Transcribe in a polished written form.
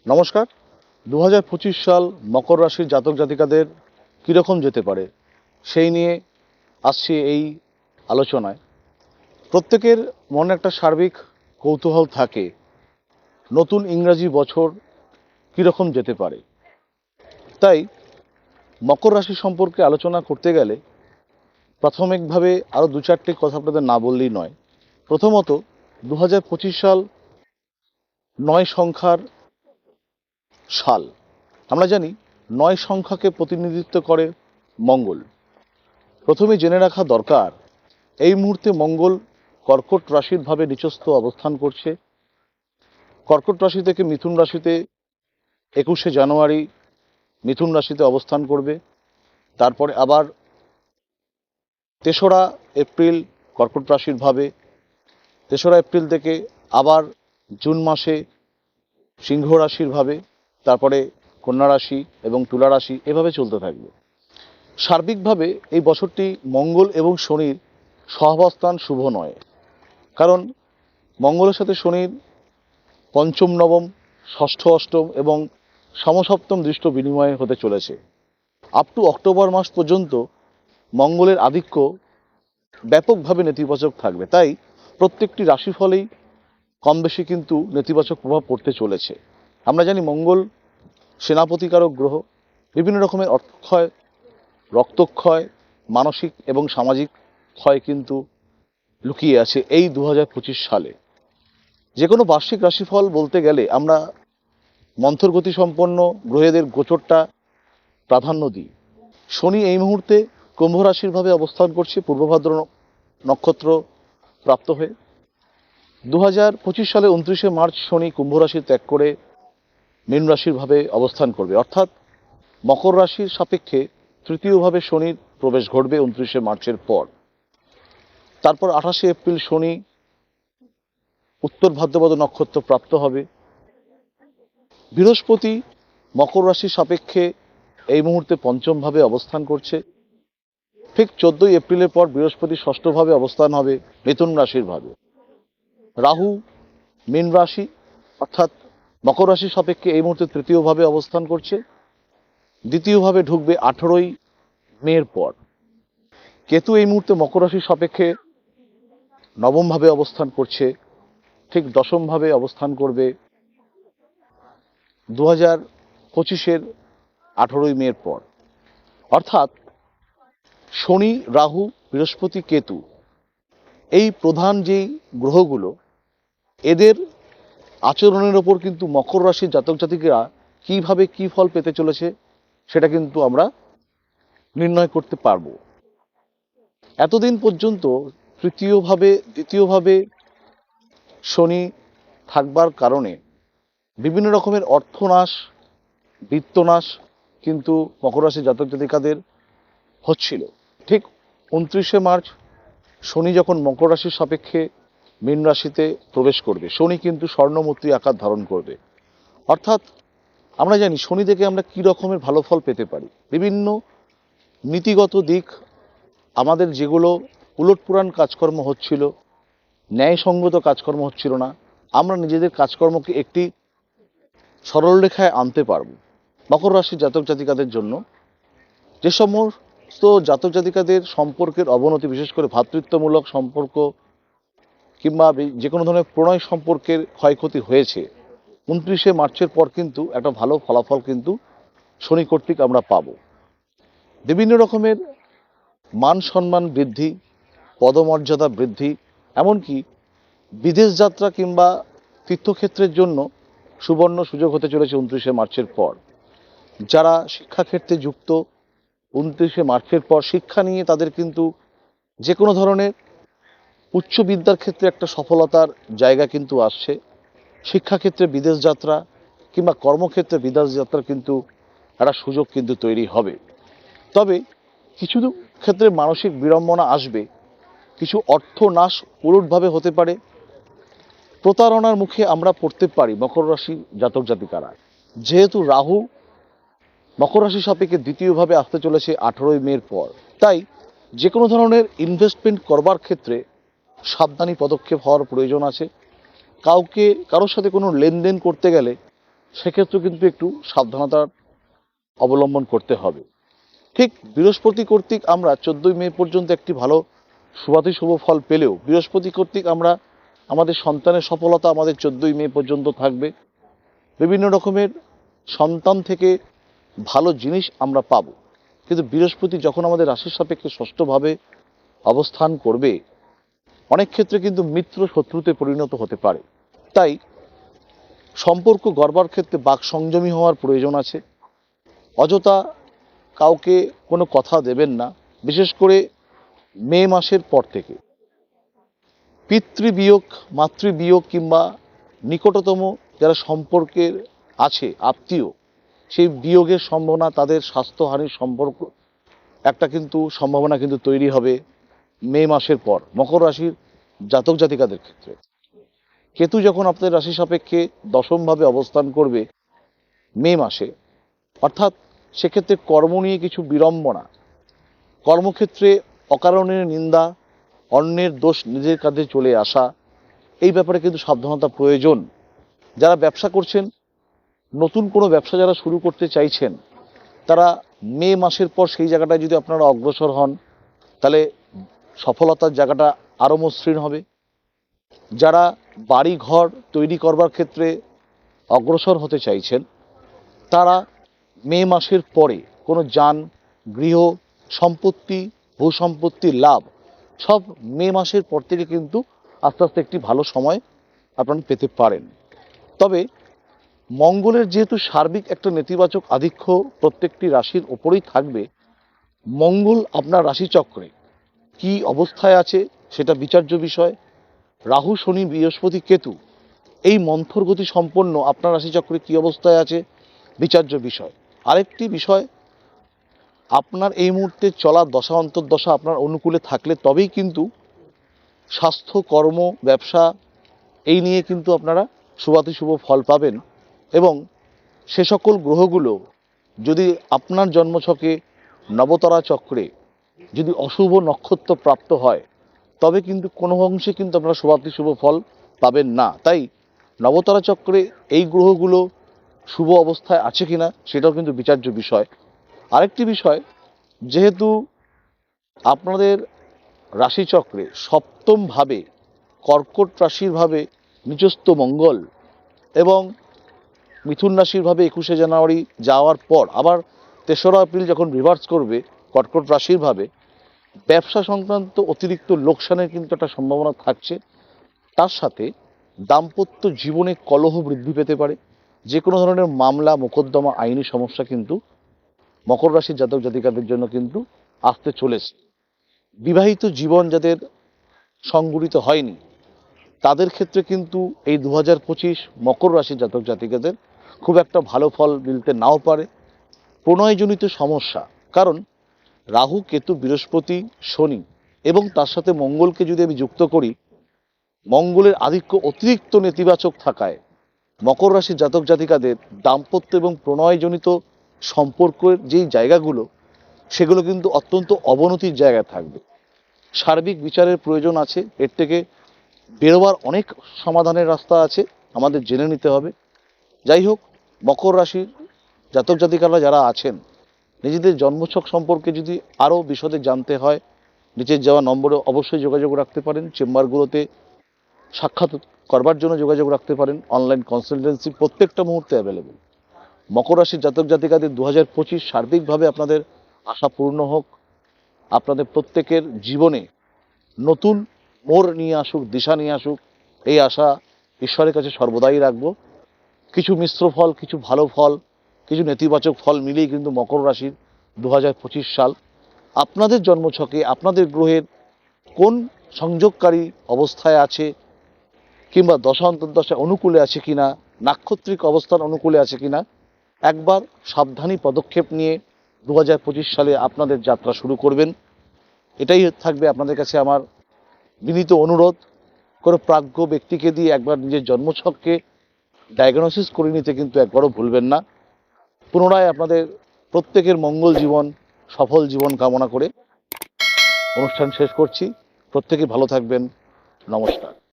নমস্কার। 2025 সাল মকর রাশির জাতক জাতিকাদের কীরকম যেতে পারে সেই নিয়ে আসছি এই আলোচনায়। প্রত্যেকের মনে একটা সার্বিক কৌতূহল থাকে নতুন ইংরাজি বছর কীরকম যেতে পারে। তাই মকর রাশি সম্পর্কে আলোচনা করতে গেলে প্রাথমিকভাবে আরও দু চারটি কথা আপনাদের না বললেই নয়। প্রথমত 2025 সাল 9 সংখ্যার সাল। আমরা জানি 9 সংখ্যাকে প্রতিনিধিত্ব করে মঙ্গল। প্রথমে জেনে রাখা দরকার এই মুহূর্তে মঙ্গল কর্কট রাশির ভাবে নিচস্থ অবস্থান করছে। কর্কট রাশি থেকে মিথুন রাশিতে 21শে জানুয়ারি মিথুন রাশিতে অবস্থান করবে। তারপরে আবার 3রা এপ্রিল কর্কট রাশির ভাবে, 3রা এপ্রিল থেকে আবার জুন মাসে সিংহ রাশির ভাবে, তারপরে কন্যা রাশি এবং তুলা রাশি, এভাবে চলতে থাকবে। সার্বিকভাবে এই বছরটি মঙ্গল এবং শনির সহাবস্থান শুভ নয়, কারণ মঙ্গলের সাথে শনির পঞ্চম নবম, ষষ্ঠ অষ্টম এবং সমসপ্তম দৃষ্ট বিনিময় হতে চলেছে। আপ টু অক্টোবর মাস পর্যন্ত মঙ্গলের আধিক্য ব্যাপকভাবে নেতিবাচক থাকবে। তাই প্রত্যেকটি রাশিফলেই কম বেশি কিন্তু নেতিবাচক প্রভাব পড়তে চলেছে। আমরা জানি মঙ্গল সেনাপতিকারক গ্রহ। বিভিন্ন রকমের অর্থক্ষয়, রক্তক্ষয়, মানসিক এবং সামাজিক ক্ষয় কিন্তু লুকিয়ে আছে এই 2025 সালে। যে কোনো বার্ষিক রাশিফল বলতে গেলে আমরা মন্থরগতি সম্পন্ন গ্রহেদের গোচরটা প্রাধান্য দিই। শনি এই মুহূর্তে কুম্ভ রাশির ভাবে অবস্থান করছে পূর্বভাদ্র নক্ষত্র প্রাপ্ত হয়ে। 2025 সালে 29শে মার্চ শনি কুম্ভ রাশি ত্যাগ করে মীন রাশির ভাবে অবস্থান করবে, অর্থাৎ মকর রাশির সাপেক্ষে তৃতীয়ভাবে শনির প্রবেশ ঘটবে 29শে মার্চের পর। তারপর 28শে এপ্রিল শনি উত্তর ভাদ্রপদ নক্ষত্র প্রাপ্ত হবে। বৃহস্পতি মকর রাশির সাপেক্ষে এই মুহূর্তে পঞ্চমভাবে অবস্থান করছে। ঠিক 14ই এপ্রিলের পর বৃহস্পতি ষষ্ঠভাবে অবস্থান হবে মিথুন রাশির ভাবে। রাহু মীন রাশি অর্থাৎ মকর রাশির সাপেক্ষে এই মুহূর্তে তৃতীয়ভাবে অবস্থান করছে। দ্বিতীয়ভাবে ঢুকবে 18ই মের পর। কেতু এই মুহূর্তে মকর রাশির সাপেক্ষে নবমভাবে অবস্থান করছে, ঠিক দশমভাবে অবস্থান করবে 2025-এর 18ই মের পর। অর্থাৎ শনি, রাহু, বৃহস্পতি, কেতু এই প্রধান যেই গ্রহগুলো, এদের আচরণের ওপর কিন্তু মকর রাশির জাতক জাতিকেরা কীভাবে কী ফল পেতে চলেছে সেটা কিন্তু আমরা নির্ণয় করতে পারব। এতদিন পর্যন্ত দ্বিতীয়ভাবে শনি থাকবার কারণে বিভিন্ন রকমের অর্থনাশ, বিত্তনাশ কিন্তু মকর রাশির জাতক জাতিকাদের হচ্ছিল। ঠিক 29শে মার্চ শনি যখন মকর রাশির সাপেক্ষে মীন রাশিতে প্রবেশ করবে, শনি কিন্তু স্বর্ণমূর্তি আকার ধারণ করবে। অর্থাৎ আমরা জানি শনি থেকে আমরা কী রকমের ভালো ফল পেতে পারি। বিভিন্ন নীতিগত দিক, আমাদের যেগুলো উলটপুরাণ কাজকর্ম হচ্ছিল, ন্যায়সঙ্গত কাজকর্ম হচ্ছিল না, আমরা নিজেদের কাজকর্মকে একটি সরল রেখায় আনতে পারব। মকর রাশির জাতক জাতিকাদের জন্য যে সমস্ত জাতক জাতিকাদের সম্পর্কের অবনতি, বিশেষ করে ভ্রাতৃত্বমূলক সম্পর্ক কিংবা যে কোনো ধরনের প্রণয় সম্পর্কের ক্ষয়ক্ষতি হয়েছে, 29শে মার্চের পর কিন্তু একটা ভালো ফলাফল কিন্তু শনি কর্তৃক আমরা পাব। বিভিন্ন রকমের মান সম্মান বৃদ্ধি, পদমর্যাদা বৃদ্ধি, এমনকি বিদেশ যাত্রা কিংবা তীর্থক্ষেত্রের জন্য সুবর্ণ সুযোগ হতে চলেছে 29শে মার্চের পর। যারা শিক্ষাক্ষেত্রে যুক্ত, 29শে মার্চের পর শিক্ষা নিয়ে তাদের কিন্তু যে কোনো ধরনের উচ্চ বিদ্যার ক্ষেত্রে একটা সফলতার জায়গা কিন্তু আসছে। শিক্ষাক্ষেত্রে বিদেশ যাত্রা কিংবা কর্মক্ষেত্রে বিদেশ যাত্রার কিন্তু একটা সুযোগ কিন্তু তৈরি হবে। তবে কিছু ক্ষেত্রে মানসিক বিড়ম্বনা আসবে, কিছু অর্থনাশ উলটভাবে হতে পারে, প্রতারণার মুখে আমরা পড়তে পারি মকর রাশি জাতক জাতিকারা। যেহেতু রাহু মকর রাশি সাপেক্ষে দ্বিতীয়ভাবে আসতে চলেছে 18ই মের পর, তাই যে কোনো ধরনের ইনভেস্টমেন্ট করবার ক্ষেত্রে সাবধানী পদক্ষেপ হওয়ার প্রয়োজন আছে। কারোর সাথে কোনো লেনদেন করতে গেলে সেক্ষেত্রে কিন্তু একটু সাবধানতার অবলম্বন করতে হবে। ঠিক বৃহস্পতি কর্তৃক আমরা 14ই মে পর্যন্ত একটি ভালো শুভাতি শুভ ফল পেলেও বৃহস্পতি কর্তৃক আমরা আমাদের সন্তানের সফলতা আমাদের 14ই মে পর্যন্ত থাকবে। বিভিন্ন রকমের সন্তান থেকে ভালো জিনিস আমরা পাব। কিন্তু বৃহস্পতি যখন আমাদের রাশির সাপেক্ষে ষষ্ঠভাবে অবস্থান করবে, অনেক ক্ষেত্রে কিন্তু মিত্র শত্রুতে পরিণত হতে পারে। তাই সম্পর্ক গড়বার ক্ষেত্রে বাক সংযমী হওয়ার প্রয়োজন আছে। অযথা কাউকে কোনো কথা দেবেন না। বিশেষ করে মে মাসের পর থেকে পিতৃবিয়োগ, মাতৃবিয়োগ কিংবা নিকটতম যারা সম্পর্কের আছে আত্মীয়, সেই বিয়োগের সম্ভাবনা, তাদের স্বাস্থ্যহানির সম্পর্ক একটা কিন্তু সম্ভাবনা কিন্তু তৈরি হবে মে মাসের পর মকর রাশির জাতক জাতিকাদের ক্ষেত্রে। কেতু যখন আপনাদের রাশি সাপেক্ষে দশমভাবে অবস্থান করবে মে মাসে, অর্থাৎ সেক্ষেত্রে কর্ম নিয়ে কিছু বিড়ম্বনা, কর্মক্ষেত্রে অকারণের নিন্দা, অন্যের দোষ নিজের কাঁধে চলে আসা, এই ব্যাপারে কিন্তু সাবধানতা প্রয়োজন। যারা ব্যবসা করছেন, নতুন কোনো ব্যবসা যারা শুরু করতে চাইছেন, তারা মে মাসের পর সেই জায়গাটায় যদি আপনারা অগ্রসর হন, তাহলে সফলতার জায়গাটা আরও মসৃণ হবে। যারা বাড়ি ঘর তৈরি করবার ক্ষেত্রে অগ্রসর হতে চাইছেন, তারা মে মাসের পরে কোনো যান, গৃহ, সম্পত্তি, ভূসম্পত্তির লাভ সব মে মাসের পর থেকে কিন্তু আস্তে আস্তে একটি ভালো সময় আপনারা পেতে পারেন। তবে মঙ্গলের যেহেতু সার্বিক একটা নেতিবাচক আধিক্য প্রত্যেকটি রাশির ওপরেই থাকবে, মঙ্গল আপনার রাশিচক্রে কি অবস্থায় আছে সেটা বিচার্য বিষয়। রাহু, শনি, বৃহস্পতি, কেতু এই মন্থর গতি সম্পন্ন আপনার রাশিচক্রে কি অবস্থায় আছে বিচার্য বিষয়। আরেকটি বিষয়, আপনার এই মুহূর্তে চলা দশা অন্তর্দশা আপনার অনুকূলে থাকলে তবেই কিন্তু স্বাস্থ্য, কর্ম, ব্যবসা এই নিয়ে কিন্তু আপনারা শুভাতি শুভ ফল পাবেন। এবং সে সকল গ্রহগুলো যদি আপনার জন্মছকে নবতারা চক্রে যদি অশুভ নক্ষত্র প্রাপ্ত হয়, তবে কিন্তু কোনো অংশে কিন্তু আপনারা শুভাতি শুভ ফল পাবেন না। তাই নবতারা চক্রে এই গ্রহগুলো শুভ অবস্থায় আছে কিনা সেটাও কিন্তু বিচার্য বিষয়। আরেকটি বিষয়, যেহেতু আপনাদের রাশিচক্রে সপ্তমভাবে কর্কট রাশির ভাবে নিচস্থ মঙ্গল এবং মিথুন রাশির ভাবে 21শে জানুয়ারি যাওয়ার পর আবার 3রা এপ্রিল যখন রিভার্স করবে কর্কট রাশির ভাবে, ব্যবসা সংক্রান্ত অতিরিক্ত লোকসানের কিন্তু একটা সম্ভাবনা থাকছে। তার সাথে দাম্পত্য জীবনে কলহ বৃদ্ধি পেতে পারে। যে কোনো ধরনের মামলা, মোকদ্দমা, আইনি সমস্যা কিন্তু মকর রাশির জাতক জাতিকাদের জন্য কিন্তু আসতে চলেছে। বিবাহিত জীবন যাদের সংগঠিত হয়নি, তাদের ক্ষেত্রে কিন্তু এই 2025 মকর রাশির জাতক জাতিকাদের খুব একটা ভালো ফল মিলতে নাও পারে। প্রণয়জনিত সমস্যা, কারণ রাহু, কেতু, বৃহস্পতি, শনি এবং তার সাথে মঙ্গলকে যদি আমি যুক্ত করি, মঙ্গলের আধিক্য অতিরিক্ত নেতিবাচক থাকায় মকর রাশির জাতক জাতিকাদের দাম্পত্য এবং প্রণয়জনিত সম্পর্কের যেই জায়গাগুলো, সেগুলো কিন্তু অত্যন্ত অবনতির জায়গায় থাকবে। সার্বিক বিচারের প্রয়োজন আছে। এর থেকে বেরোবার অনেক সমাধানের রাস্তা আছে, আমাদের জেনে নিতে হবে। যাই হোক, মকর রাশির জাতক জাতিকারা যারা আছেন, নিজেদের জন্মছক সম্পর্কে যদি আরও বিশদে জানতে হয়, নিচের যাওয়া নম্বরে অবশ্যই যোগাযোগ রাখতে পারেন। চেম্বারগুলোতে সাক্ষাৎ করবার জন্য যোগাযোগ রাখতে পারেন। অনলাইন কনসালটেন্সি প্রত্যেকটা মুহূর্তে অ্যাভেলেবেল। মকর রাশির জাতক জাতিকাদের 2025 সার্বিকভাবে আপনাদের আশা পূর্ণ হোক। আপনাদের প্রত্যেকের জীবনে নতুন মোড় নিয়ে আসুক, দিশা নিয়ে আসুক, এই আশা ঈশ্বরের কাছে সর্বদাই রাখবো। কিছু মিশ্র ফল, কিছু ভালো ফল, কিছু নেতিবাচক ফল মিলিয়ে কিন্তু মকর রাশির 2025 সাল। আপনাদের জন্মছকে আপনাদের গ্রহের কোন সংযোগকারী অবস্থায় আছে, কিংবা দশা অন্তর্দশা অনুকূলে আছে কিনা, নাক্ষত্রিক অবস্থান অনুকূলে আছে কিনা, একবার সাবধানী পদক্ষেপ নিয়ে 2025 সালে আপনাদের যাত্রা শুরু করবেন। এটাই থাকবে আপনাদের কাছে আমার বিনীত অনুরোধ। কোনো প্রাজ্ঞ ব্যক্তিকে দিয়ে একবার নিজের জন্মছককে ডায়াগনোসিস করে নিতে কিন্তু একবারও ভুলবেন না। পুনরায় আপনাদের প্রত্যেকের মঙ্গল জীবন, সফল জীবন কামনা করে অনুষ্ঠান শেষ করছি। প্রত্যেকে ভালো থাকবেন। নমস্কার।